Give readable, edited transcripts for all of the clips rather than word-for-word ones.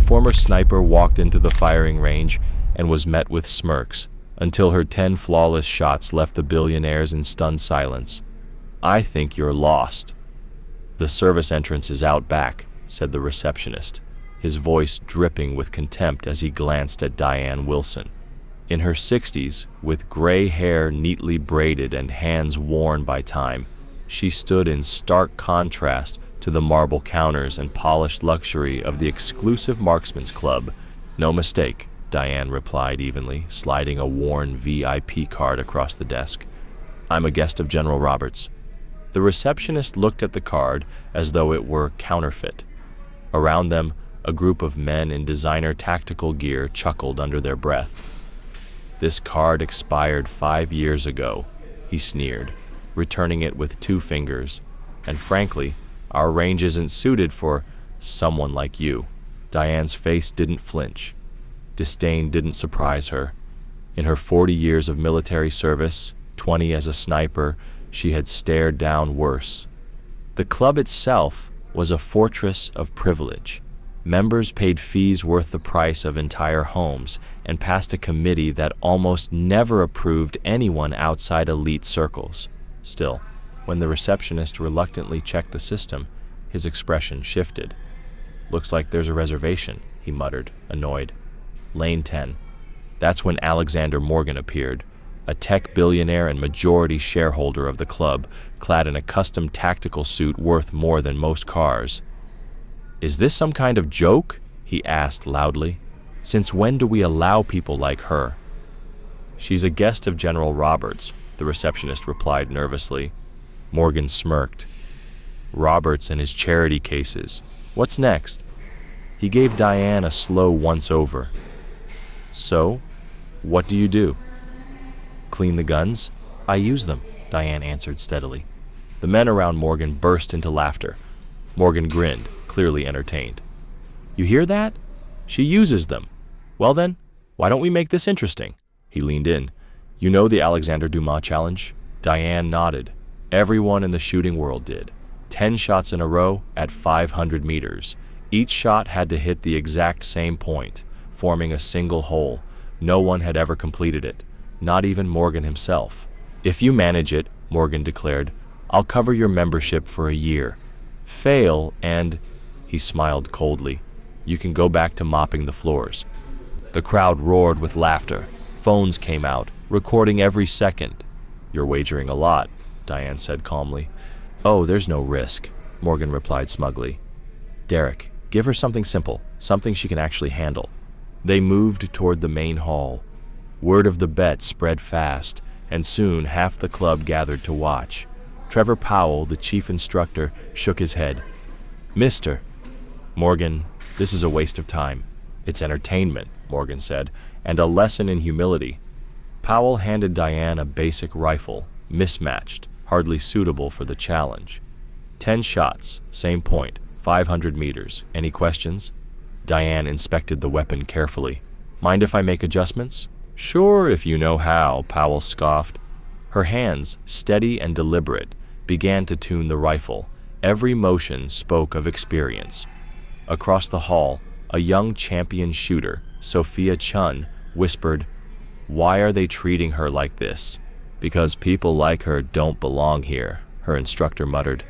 former sniper walked into the firing range and was met with smirks, until her 10 flawless shots left the billionaires in stunned silence. "I think you're lost." "The service entrance is out back," said the receptionist, his voice dripping with contempt as he glanced at Diane Wilson. In her 60s, with gray hair neatly braided and hands worn by time, she stood in stark contrast to the marble counters and polished luxury of the exclusive Marksman's Club. "No mistake," Diane replied evenly, sliding a worn VIP card across the desk. "I'm a guest of General Roberts." The receptionist looked at the card as though it were counterfeit. Around them, a group of men in designer tactical gear chuckled under their breath. "This card expired 5 years ago," he sneered, returning it with 2 fingers. "And frankly, our range isn't suited for someone like you." Diane's face didn't flinch. Disdain didn't surprise her. In her 40 years of military service, 20 as a sniper, she had stared down worse. The club itself was a fortress of privilege. Members paid fees worth the price of entire homes and passed a committee that almost never approved anyone outside elite circles. Still, when the receptionist reluctantly checked the system, his expression shifted. "Looks like there's a reservation," he muttered, annoyed. "Lane 10. That's when Alexander Morgan appeared, a tech billionaire and majority shareholder of the club, clad in a custom tactical suit worth more than most cars. "Is this some kind of joke?" he asked loudly. "Since when do we allow people like her?" "She's a guest of General Roberts," the receptionist replied nervously. Morgan smirked. "Roberts and his charity cases. What's next?" He gave Diane a slow once-over. "So, what do you do?" "Clean the guns. I use them," Diane answered steadily. The men around Morgan burst into laughter. Morgan grinned, clearly entertained. "You hear that? She uses them. Well then, why don't we make this interesting?" He leaned in. "You know the Alexander Dumas challenge?" Diane nodded. Everyone in the shooting world did. 10 shots in a row at 500 meters. Each shot had to hit the exact same point, forming a single hole. No one had ever completed it, not even Morgan himself. "If you manage it," Morgan declared, "I'll cover your membership for a year. Fail and," he smiled coldly, "you can go back to mopping the floors." The crowd roared with laughter. Phones came out, recording every second. "You're wagering a lot," Diane said calmly. "Oh, there's no risk," Morgan replied smugly. "Derek, give her something simple, something she can actually handle." They moved toward the main hall. Word of the bet spread fast, and soon half the club gathered to watch. Trevor Powell, the chief instructor, shook his head. "Mister." "Morgan, this is a waste of time." "It's entertainment," Morgan said, "and a lesson in humility." Powell handed Diane a basic rifle, mismatched, hardly suitable for the challenge. 10 shots, same point, 500 meters. Any questions? Diane inspected the weapon carefully. "Mind if I make adjustments?" "Sure, if you know how," Powell scoffed. Her hands, steady and deliberate, began to tune the rifle. Every motion spoke of experience. Across the hall, a young champion shooter, Sophia Chun, whispered, "Why are they treating her like this?" "Because people like her don't belong here," her instructor muttered.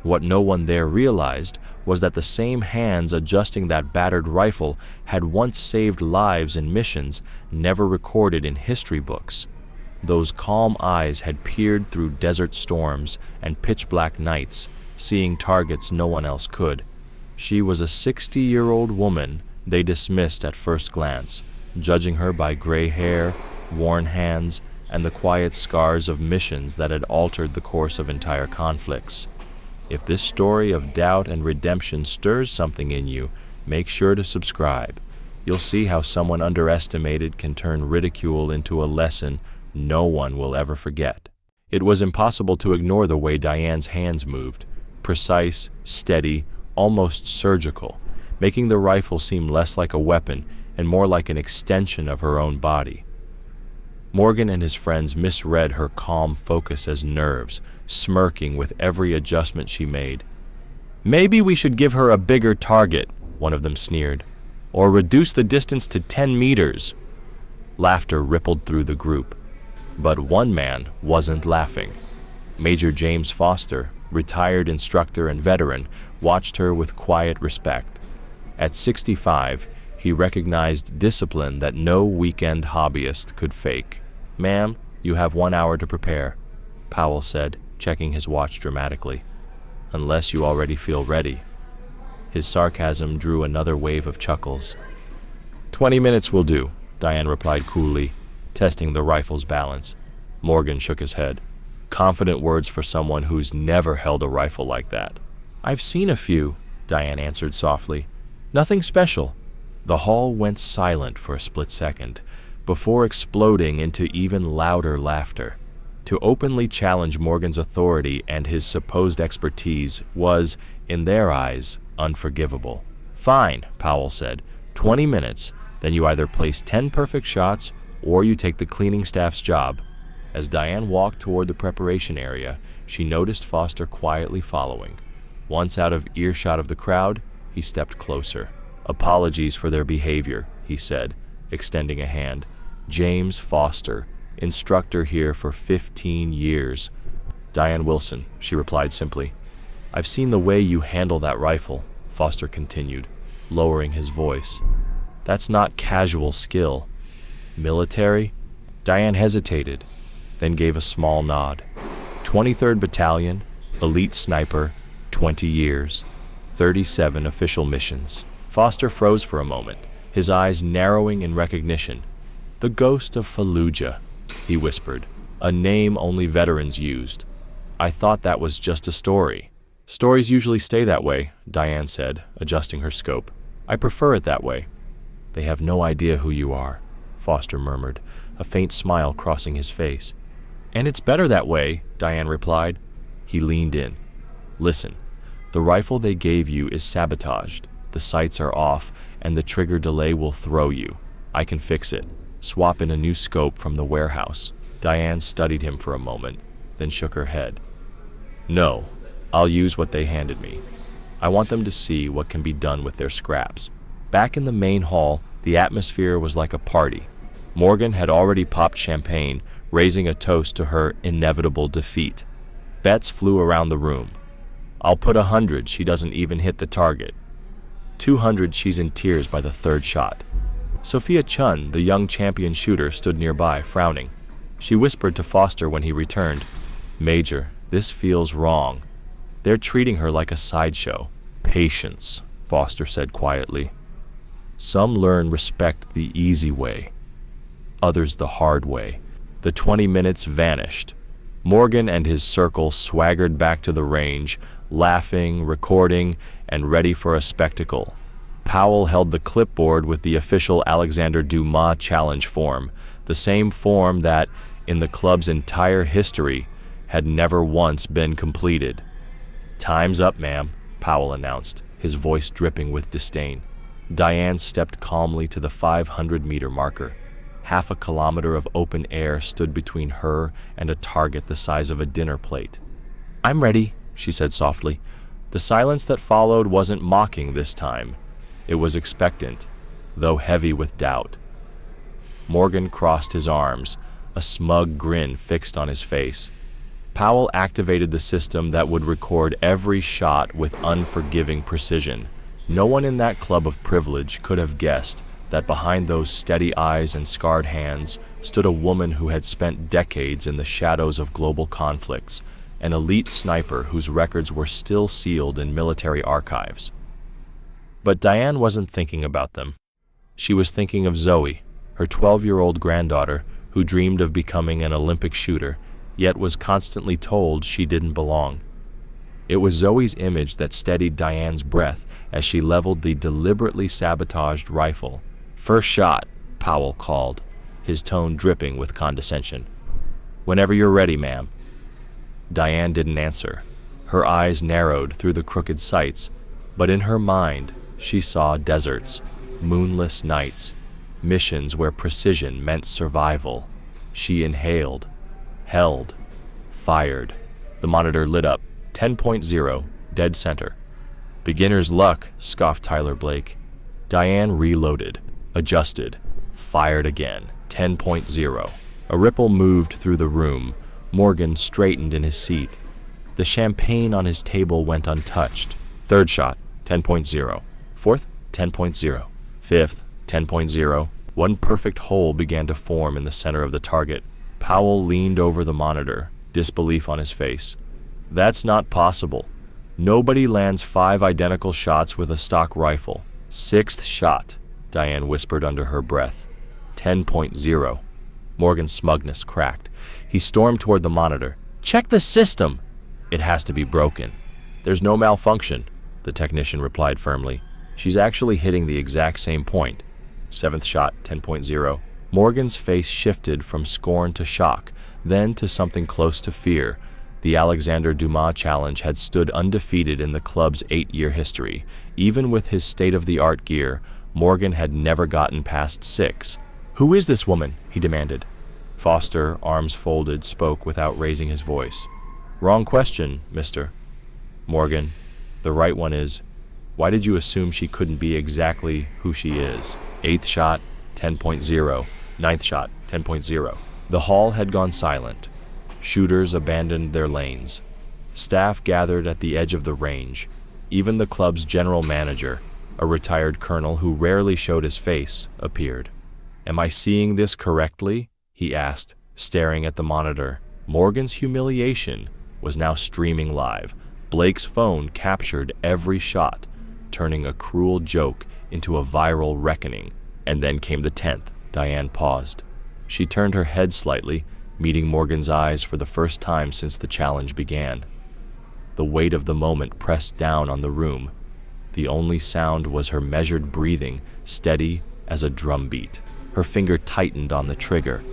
What no one there realized was that the same hands adjusting that battered rifle had once saved lives in missions never recorded in history books. Those calm eyes had peered through desert storms and pitch-black nights, seeing targets no one else could. She was a 60-year-old woman they dismissed at first glance, judging her by gray hair, worn hands, and the quiet scars of missions that had altered the course of entire conflicts. If this story of doubt and redemption stirs something in you, make sure to subscribe. You'll see how someone underestimated can turn ridicule into a lesson no one will ever forget. It was impossible to ignore the way Diane's hands moved, precise, steady, almost surgical, making the rifle seem less like a weapon and more like an extension of her own body. Morgan and his friends misread her calm focus as nerves, smirking with every adjustment she made. "Maybe we should give her a bigger target," one of them sneered. or reduce the distance to 10 meters. Laughter rippled through the group, but one man wasn't laughing. Major James Foster, retired instructor and veteran, watched her with quiet respect. At 65, he recognized discipline that no weekend hobbyist could fake. "Ma'am, you have 1 hour to prepare," Powell said, checking his watch dramatically. "Unless you already feel ready." His sarcasm drew another wave of chuckles. 20 minutes will do," Diane replied coolly, testing the rifle's balance. Morgan shook his head. Confident words for someone who's never held a rifle like that. "I've seen a few," Diane answered softly. "Nothing special." The hall went silent for a split second, before exploding into even louder laughter. To openly challenge Morgan's authority and his supposed expertise was, in their eyes, unforgivable. "Fine," Powell said. 20 minutes, then you either place 10 perfect shots or you take the cleaning staff's job." As Diane walked toward the preparation area, she noticed Foster quietly following. Once out of earshot of the crowd, he stepped closer. "Apologies for their behavior," he said, extending a hand. "James Foster, instructor here for 15 years. "Diane Wilson," she replied simply. "I've seen the way you handle that rifle," Foster continued, lowering his voice. "That's not casual skill." "Military?" Diane hesitated, then gave a small nod. 23rd Battalion, elite sniper, 20 years, 37 official missions. Foster froze for a moment, his eyes narrowing in recognition. "The ghost of Fallujah," he whispered, "a name only veterans used. I thought that was just a story." "Stories usually stay that way," Diane said, adjusting her scope. "I prefer it that way." "They have no idea who you are," Foster murmured, a faint smile crossing his face. "And it's better that way," Diane replied. He leaned in. "Listen, the rifle they gave you is sabotaged. The sights are off, and the trigger delay will throw you. I can fix it. Swap in a new scope from the warehouse." Diane studied him for a moment, then shook her head. "No, I'll use what they handed me. I want them to see what can be done with their scraps." Back in the main hall, the atmosphere was like a party. Morgan had already popped champagne, raising a toast to her inevitable defeat. Bets flew around the room. "I'll put 100 she doesn't even hit the target. 200 she's in tears by the third shot." Sophia Chun, the young champion shooter, stood nearby, frowning. She whispered to Foster when he returned, "Major, this feels wrong. They're treating her like a sideshow." "Patience," Foster said quietly. "Some learn respect the easy way, others the hard way." The 20 minutes vanished. Morgan and his circle swaggered back to the range, laughing, recording, and ready for a spectacle. Powell held the clipboard with the official Alexander Dumas challenge form, the same form that, in the club's entire history, had never once been completed. "Time's up, ma'am," Powell announced, his voice dripping with disdain. Diane stepped calmly to the 500-meter marker. Half a kilometer of open air stood between her and a target the size of a dinner plate. "I'm ready," she said softly. The silence that followed wasn't mocking this time. It was expectant, though heavy with doubt. Morgan crossed his arms, a smug grin fixed on his face. Powell activated the system that would record every shot with unforgiving precision. No one in that club of privilege could have guessed that behind those steady eyes and scarred hands stood a woman who had spent decades in the shadows of global conflicts, an elite sniper whose records were still sealed in military archives. But Diane wasn't thinking about them. She was thinking of Zoe, her 12-year-old granddaughter, who dreamed of becoming an Olympic shooter, yet was constantly told she didn't belong. It was Zoe's image that steadied Diane's breath as she leveled the deliberately sabotaged rifle. "First shot," Powell called, his tone dripping with condescension. "Whenever you're ready, ma'am." Diane didn't answer. Her eyes narrowed through the crooked sights, but in her mind, she saw deserts, moonless nights, missions where precision meant survival. She inhaled, held, fired. The monitor lit up, 10.0, dead center. "Beginner's luck," scoffed Tyler Blake. Diane reloaded, adjusted, fired again. 10.0. A ripple moved through the room. Morgan straightened in his seat. The champagne on his table went untouched. Third shot, 10.0. Fourth, 10.0. Fifth, 10.0. One perfect hole began to form in the center of the target. Powell leaned over the monitor, disbelief on his face. That's not possible. Nobody lands 5 identical shots with a stock rifle. Sixth shot, Diane whispered under her breath. 10.0. Morgan's smugness cracked. He stormed toward the monitor. Check the system! It has to be broken. There's no malfunction, the technician replied firmly. She's actually hitting the exact same point. Seventh shot, 10.0. Morgan's face shifted from scorn to shock, then to something close to fear. The Alexander Dumas challenge had stood undefeated in the club's 8-year history. Even with his state-of-the-art gear, Morgan had never gotten past 6. Who is this woman? He demanded. Foster, arms folded, spoke without raising his voice. Wrong question, mister. Morgan, the right one is, why did you assume she couldn't be exactly who she is? Eighth shot, 10.0. Ninth shot, 10.0. The hall had gone silent. Shooters abandoned their lanes. Staff gathered at the edge of the range. Even the club's general manager, a retired colonel who rarely showed his face, appeared. Am I seeing this correctly? He asked, staring at the monitor. Morgan's humiliation was now streaming live. Blake's phone captured every shot, turning a cruel joke into a viral reckoning. And then came the 10th. Diane paused. She turned her head slightly, meeting Morgan's eyes for the first time since the challenge began. The weight of the moment pressed down on the room. The only sound was her measured breathing, steady as a drumbeat. Her finger tightened on the trigger.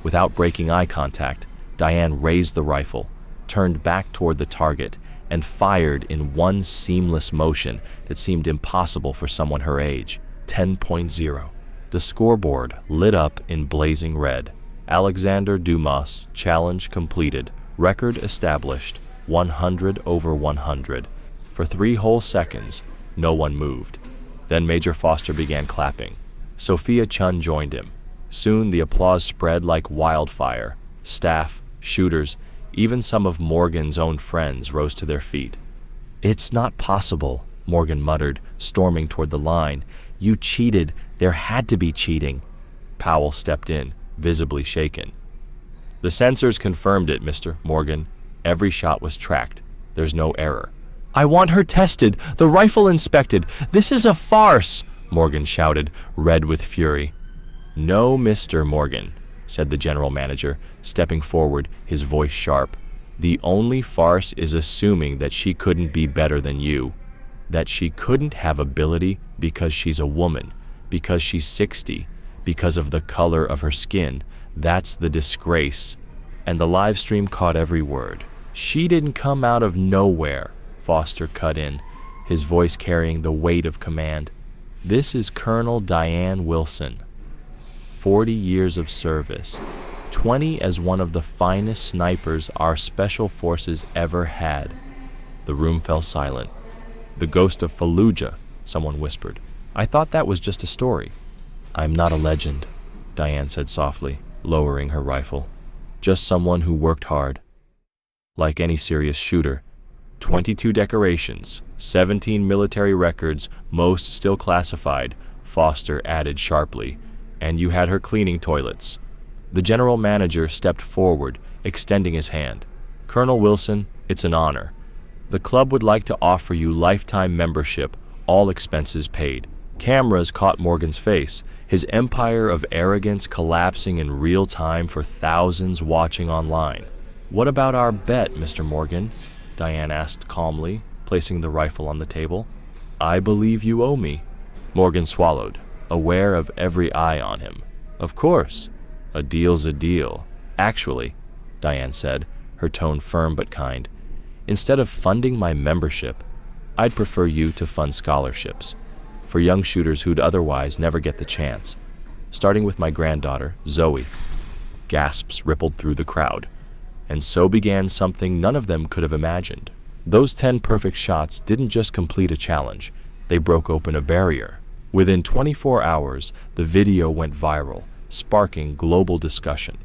Without breaking eye contact, Diane raised the rifle, turned back toward the target, and fired in one seamless motion that seemed impossible for someone her age. 10.0. The scoreboard lit up in blazing red. Alexander Dumas, challenge completed. Record established, 100 over 100. For 3 whole seconds, no one moved. Then Major Foster began clapping. Sophia Chun joined him. Soon the applause spread like wildfire. Staff, shooters, even some of Morgan's own friends rose to their feet. It's not possible, Morgan muttered, storming toward the line. You cheated. There had to be cheating. Powell stepped in, visibly shaken. The sensors confirmed it, Mr. Morgan. Every shot was tracked. There's no error. I want her tested, the rifle inspected. This is a farce, Morgan shouted, red with fury. No, Mr. Morgan, said the general manager, stepping forward, his voice sharp. The only farce is assuming that she couldn't be better than you, that she couldn't have ability because she's a woman, because she's 60, because of the color of her skin. That's the disgrace. And the live stream caught every word. She didn't come out of nowhere, Foster cut in, his voice carrying the weight of command. This is Colonel Diane Wilson. 40 years of service, 20 as one of the finest snipers our special forces ever had. The room fell silent. The ghost of Fallujah, someone whispered. I thought that was just a story. I'm not a legend, Diane said softly, lowering her rifle. Just someone who worked hard. Like any serious shooter. 22 decorations, 17 military records, most still classified, Foster added sharply. And you had her cleaning toilets. The general manager stepped forward, extending his hand. Colonel Wilson, it's an honor. The club would like to offer you lifetime membership, all expenses paid. Cameras caught Morgan's face, his empire of arrogance collapsing in real time for thousands watching online. What about our bet, Mr. Morgan? Diane asked calmly, placing the rifle on the table. I believe you owe me. Morgan swallowed, aware of every eye on him. Of course, a deal's a deal. Actually, Diane said, her tone firm but kind, instead of funding my membership, I'd prefer you to fund scholarships for young shooters who'd otherwise never get the chance, starting with my granddaughter, Zoe. Gasps rippled through the crowd, and so began something none of them could have imagined. Those 10 perfect shots didn't just complete a challenge, they broke open a barrier. Within 24 hours, the video went viral, sparking global discussion.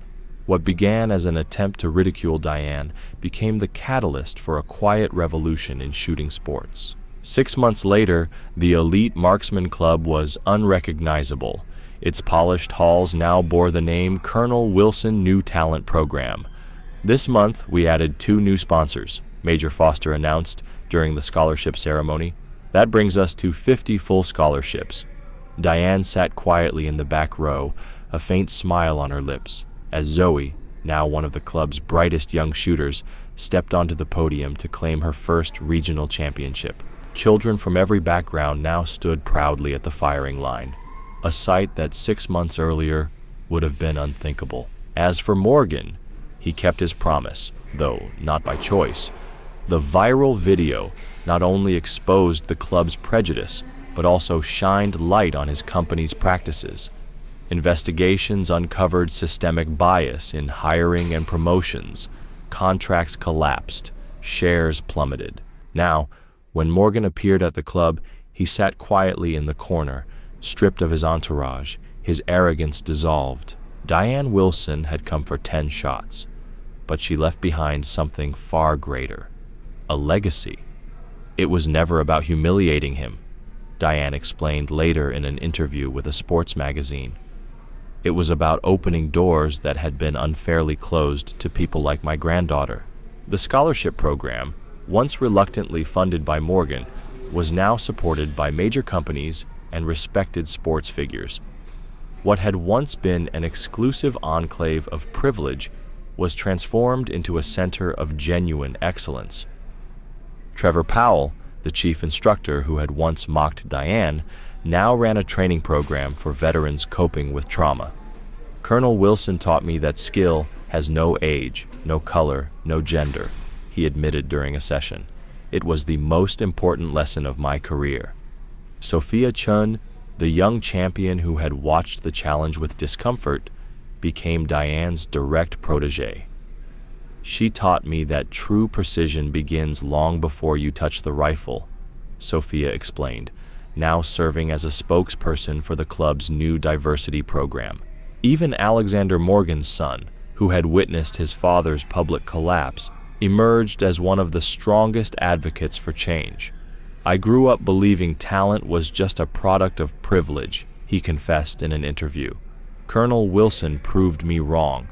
What began as an attempt to ridicule Diane became the catalyst for a quiet revolution in shooting sports. 6 months later, the elite marksman club was unrecognizable. Its polished halls now bore the name Colonel Wilson New Talent Program. This month, we added 2 new sponsors, Major Foster announced during the scholarship ceremony. That brings us to 50 full scholarships. Diane sat quietly in the back row, a faint smile on her lips, as Zoe, now one of the club's brightest young shooters, stepped onto the podium to claim her first regional championship. Children from every background now stood proudly at the firing line, a sight that 6 months earlier would have been unthinkable. As for Morgan, he kept his promise, though not by choice. The viral video not only exposed the club's prejudice, but also shined light on his company's practices. Investigations uncovered systemic bias in hiring and promotions. Contracts collapsed. Shares plummeted. Now, when Morgan appeared at the club, he sat quietly in the corner, stripped of his entourage, his arrogance dissolved. Diane Wilson had come for 10 shots, but she left behind something far greater, a legacy. It was never about humiliating him, Diane explained later in an interview with a sports magazine. It was about opening doors that had been unfairly closed to people like my granddaughter. The scholarship program, once reluctantly funded by Morgan, was now supported by major companies and respected sports figures. What had once been an exclusive enclave of privilege was transformed into a center of genuine excellence. Trevor Powell, the chief instructor who had once mocked Diane, now ran a training program for veterans coping with trauma. Colonel Wilson taught me that skill has no age, no color, no gender, he admitted during a session. It was the most important lesson of my career. Sophia Chun, the young champion who had watched the challenge with discomfort, became Diane's direct protege. She taught me that true precision begins long before you touch the rifle, Sophia explained, now serving as a spokesperson for the club's new diversity program. Even Alexander Morgan's son, who had witnessed his father's public collapse, emerged as one of the strongest advocates for change. I grew up believing talent was just a product of privilege, he confessed in an interview. Colonel Wilson proved me wrong.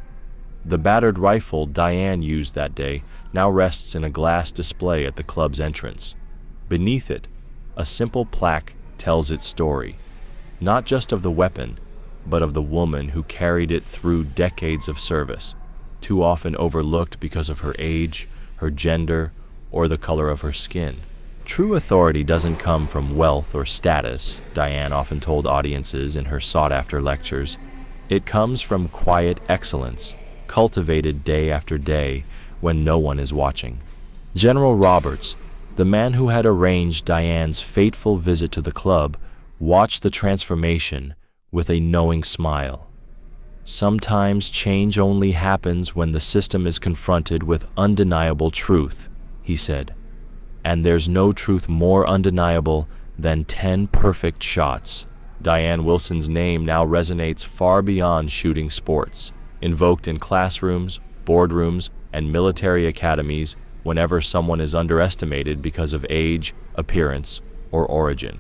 The battered rifle Diane used that day now rests in a glass display at the club's entrance. Beneath it, a simple plaque tells its story, not just of the weapon, but of the woman who carried it through decades of service, too often overlooked because of her age, her gender, or the color of her skin. True authority doesn't come from wealth or status, Diane often told audiences in her sought-after lectures. It comes from quiet excellence, cultivated day after day when no one is watching. General Roberts, the man who had arranged Diane's fateful visit to the club, watched the transformation with a knowing smile. Sometimes change only happens when the system is confronted with undeniable truth, he said. And there's no truth more undeniable than 10 perfect shots. Diane Wilson's name now resonates far beyond shooting sports, invoked in classrooms, boardrooms, and military academies whenever someone is underestimated because of age, appearance, or origin.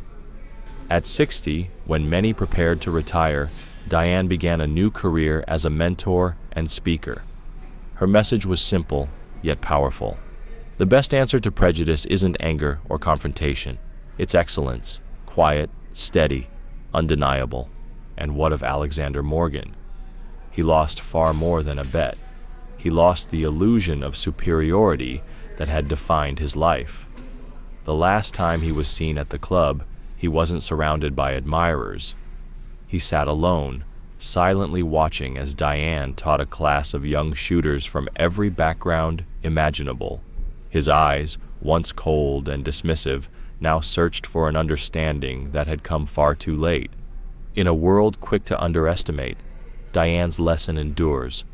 At 60, when many prepared to retire, Diane began a new career as a mentor and speaker. Her message was simple, yet powerful. The best answer to prejudice isn't anger or confrontation. It's excellence, quiet, steady, undeniable. And what of Alexander Morgan? He lost far more than a bet. He lost the illusion of superiority that had defined his life. The last time he was seen at the club, he wasn't surrounded by admirers. He sat alone, silently watching as Diane taught a class of young shooters from every background imaginable. His eyes, once cold and dismissive, now searched for an understanding that had come far too late. In a world quick to underestimate, Diane's lesson endures.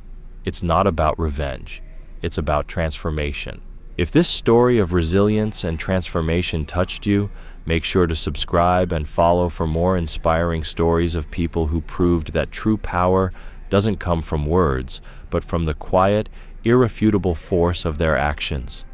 It's not about revenge. It's about transformation. If this story of resilience and transformation touched you, Make sure to subscribe and follow for more inspiring stories of people who proved that true power doesn't come from words, but from the quiet, irrefutable force of their actions.